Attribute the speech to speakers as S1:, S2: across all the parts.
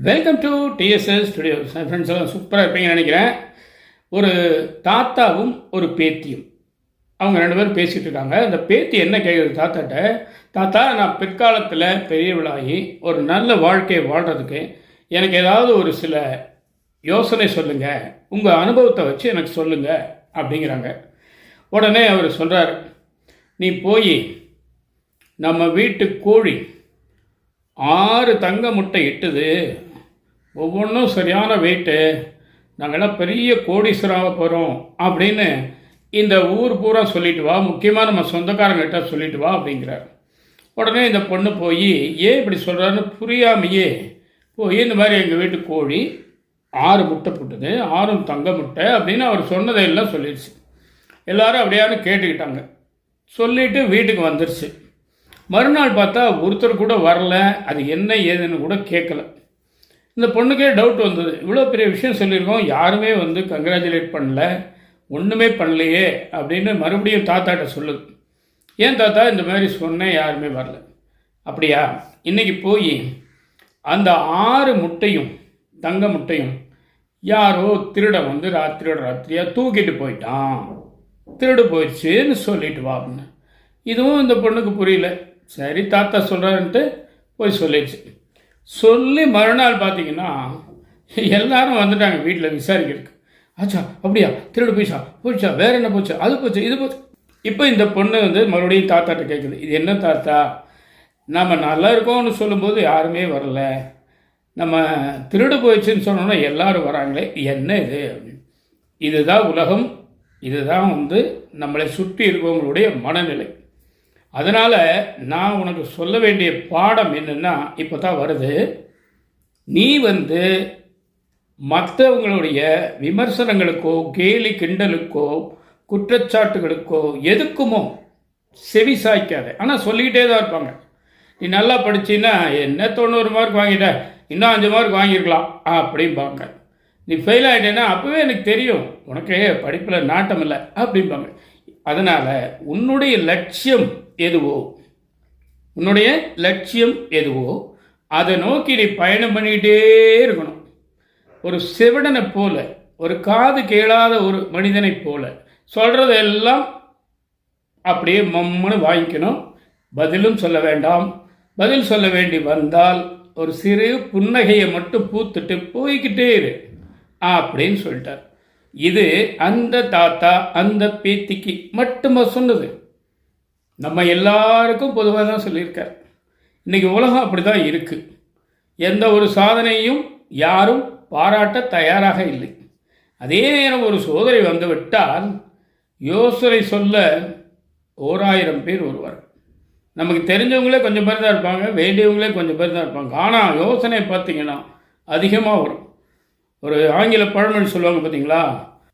S1: Welcome to TDS studios. Friends எல்லாம் சூப்பராக இருப்பீங்கன்னு நினைக்கிறேன். ஒரு தாத்தாவும் ஒரு பேத்தியும் அவங்க ரெண்டு பேரும் பேசிகிட்டு இருக்காங்க. அந்த பேத்தி என்ன கேட்குறது தாத்தாட்ட, தாத்தா நான் பிற்காலத்தில் பெரியவளாகி ஒரு நல்ல வாழ்க்கையை வாழ்கிறதுக்கு எனக்கு ஏதாவது ஒரு சில யோசனை சொல்லுங்கள், உங்கள் அனுபவத்தை வச்சு எனக்கு சொல்லுங்கள் அப்படிங்கிறாங்க. உடனே அவர் சொல்கிறார், நீ போய் நம்ம வீட்டு கோழி 6 தங்க முட்டை இட்டுது, ஒவ்வொன்றும் சரியான வெயிட்டு, நாங்கள்லாம் பெரிய கோடீஸ்வராக போகிறோம் அப்படின்னு இந்த ஊர் பூரா சொல்லிட்டு வா, முக்கியமாக நம்ம சொந்தக்காரங்கிட்ட சொல்லிட்டு வா அப்படிங்கிறார். உடனே இந்த பொண்ணு போய் ஏன் இப்படி சொல்கிறாருன்னு புரியாமையே போய் இந்த மாதிரி எங்கள் வீட்டு கோழி 6 முட்டை போட்டுது, 6 தங்க முட்டை அப்படின்னு அவர் சொன்னதையெல்லாம் சொல்லிடுச்சு. எல்லோரும் அப்படியானு கேட்டுக்கிட்டாங்க. சொல்லிவிட்டு வீட்டுக்கு வந்துடுச்சு. மறுநாள் பார்த்தா ஒருத்தர் கூட வரல, அது என்ன ஏதுன்னு கூட கேட்கல. இந்த பொண்ணுக்கே டவுட் வந்தது, இவ்வளோ பெரிய விஷயம் சொல்லியிருக்கோம், யாருமே வந்து கங்க்ராச்சுலேட் பண்ணல, ஒன்றுமே பண்ணலையே அப்படின்னு மறுபடியும் தாத்தாட்ட சொல்லுது. ஏன் தாத்தா இந்த மாதிரி சொன்னேன், யாருமே வரல. அப்படியா, இன்றைக்கி போய் அந்த 6 முட்டையும் தங்க முட்டையும் யாரோ திருடன் வந்து ராத்திரியாக தூக்கிட்டு போயிட்டான், திருடு போயிடுச்சுன்னு சொல்லிட்டு வா அப்படின்னு. இதுவும் இந்த பொண்ணுக்கு புரியல. சரி தாத்தா சொல்கிறாருன்ட்டு போய் சொல்லிடுச்சு. சொல்லி மறுநாள் பார்த்தீங்கன்னா எல்லாரும் வந்துட்டாங்க வீட்டில் விசாரிக்கிறதுக்கு. ஆச்சா அப்படியா, திருடு போயிடுச்சா, வேற என்ன போச்சு, அது போச்சு, இது போச்சு. இப்போ இந்த பொண்ணு வந்து மறுபடியும் தாத்தாட்ட கேட்குது, இது என்ன தாத்தா, நம்ம நல்லா இருக்கோம்னு சொல்லும்போது யாருமே வரல, நம்ம திருடு போயிடுச்சுன்னு சொன்னோன்னா எல்லாரும் வராங்களே, என்ன இது அப்படின்னு. இதுதான் உலகம், இதுதான் வந்து நம்மளை சுற்றி இருக்கவங்களுடைய மனநிலை. அதனால் நான் உனக்கு சொல்ல வேண்டிய பாடம் என்னென்னா இப்போ தான் வருது. நீ வந்து மற்றவங்களுடைய விமர்சனங்களுக்கோ கேலி கிண்டலுக்கோ குற்றச்சாட்டுகளுக்கோ எதுக்குமோ செவி சாய்க்காத. ஆனால் சொல்லிக்கிட்டே தான் இருப்பாங்க, நீ நல்லா படிச்சின்னா என்ன 90 மார்க் வாங்கிட்ட, இன்னும் 5 மார்க் வாங்கியிருக்கலாம் அப்படிம்பாங்க. நீ ஃபெயில் ஆகிட்டேன்னா அப்போவே எனக்கு தெரியும் உனக்கு படிப்பில் நாட்டம் இல்லை அப்படிம்பாங்க. அதனால் உன்னுடைய லட்சியம் எதுவோ அதை நோக்கி நீ பயணம் பண்ணிக்கிட்டே இருக்கணும். ஒரு செவிடனை போல, ஒரு காது கேளாத ஒரு மனிதனை போல சொல்கிறதெல்லாம் அப்படியே மம்முன்னு வாங்கிக்கணும். பதிலும் சொல்ல வேண்டாம். பதில் சொல்ல வேண்டி வந்தால் ஒரு சிறு புன்னகையை மட்டும் பூத்துட்டு போய்கிட்டே இரு அப்படின்னு சொல்லிட்டார். இது அந்த தாத்தா அந்த பேத்திக்கு மட்டுமா சொன்னது? நம்ம எல்லாருக்கும் பொதுவாக தான் சொல்லியிருக்கார். இன்றைக்கி உலகம் அப்படி தான் இருக்குது. எந்த ஒரு சாதனையும் யாரும் பாராட்ட தயாராக இல்லை. அதே நேரம் ஒரு சோதனை வந்துவிட்டால் யோசனை சொல்ல 1000 பேர் வருவார். நமக்கு தெரிஞ்சவங்களே கொஞ்சம் பேர் தான் இருப்பாங்க, வேண்டியவங்களே கொஞ்சம் பேர் தான் இருப்பாங்க. ஆனால் யோசனை பார்த்திங்கன்னா அதிகமாக வரும். ஒரு ஆங்கில பழமொழி சொல்லுவாங்க பார்த்தீங்களா,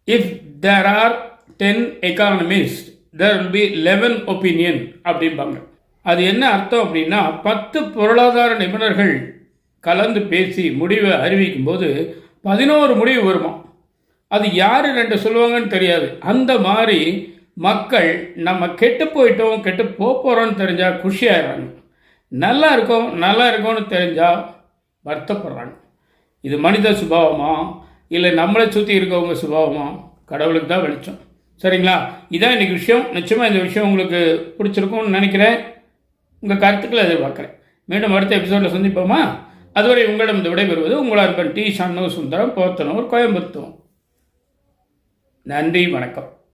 S1: if there are 10 economist there will be 11 opinion அப்படிம்பாங்க. அது என்ன அர்த்தம் அப்படின்னா, 10 பொருளாதார நிபுணர்கள் கலந்து பேசி முடிவை அறிவிக்கும் போது 11 முடிவு வருமா. அது யார் 2 சொல்லுவாங்கன்னு தெரியாது. அந்த மாதிரி மக்கள் நம்ம கெட்டு போயிட்டோம், கெட்டு போகிறோன்னு தெரிஞ்சால் குஷியாகிறாங்க, நல்லா இருக்கோம்னு தெரிஞ்சால் வருத்தப்படுறாங்க. இது மனித சுபாவமா இல்லை நம்மளை சுற்றி இருக்கவங்க சுபாவமா, கடவுளுக்கு தான் வெளிச்சம். சரிங்களா, இதான் இன்றைக்கி விஷயம். நிச்சயமாக இந்த விஷயம் உங்களுக்கு பிடிச்சிருக்கும்னு நினைக்கிறேன். உங்கள் கருத்துக்களை எதிர்பார்க்குறேன். மீண்டும் அடுத்த எபிசோடில் சந்திப்போமா? அதுவரை உங்களிடம் இந்த விடைபெறுவது உங்களாக இருப்பேன் டி. சண்முக சுந்தரம், போத்தனூர், கோயம்புத்தூர். நன்றி, வணக்கம்.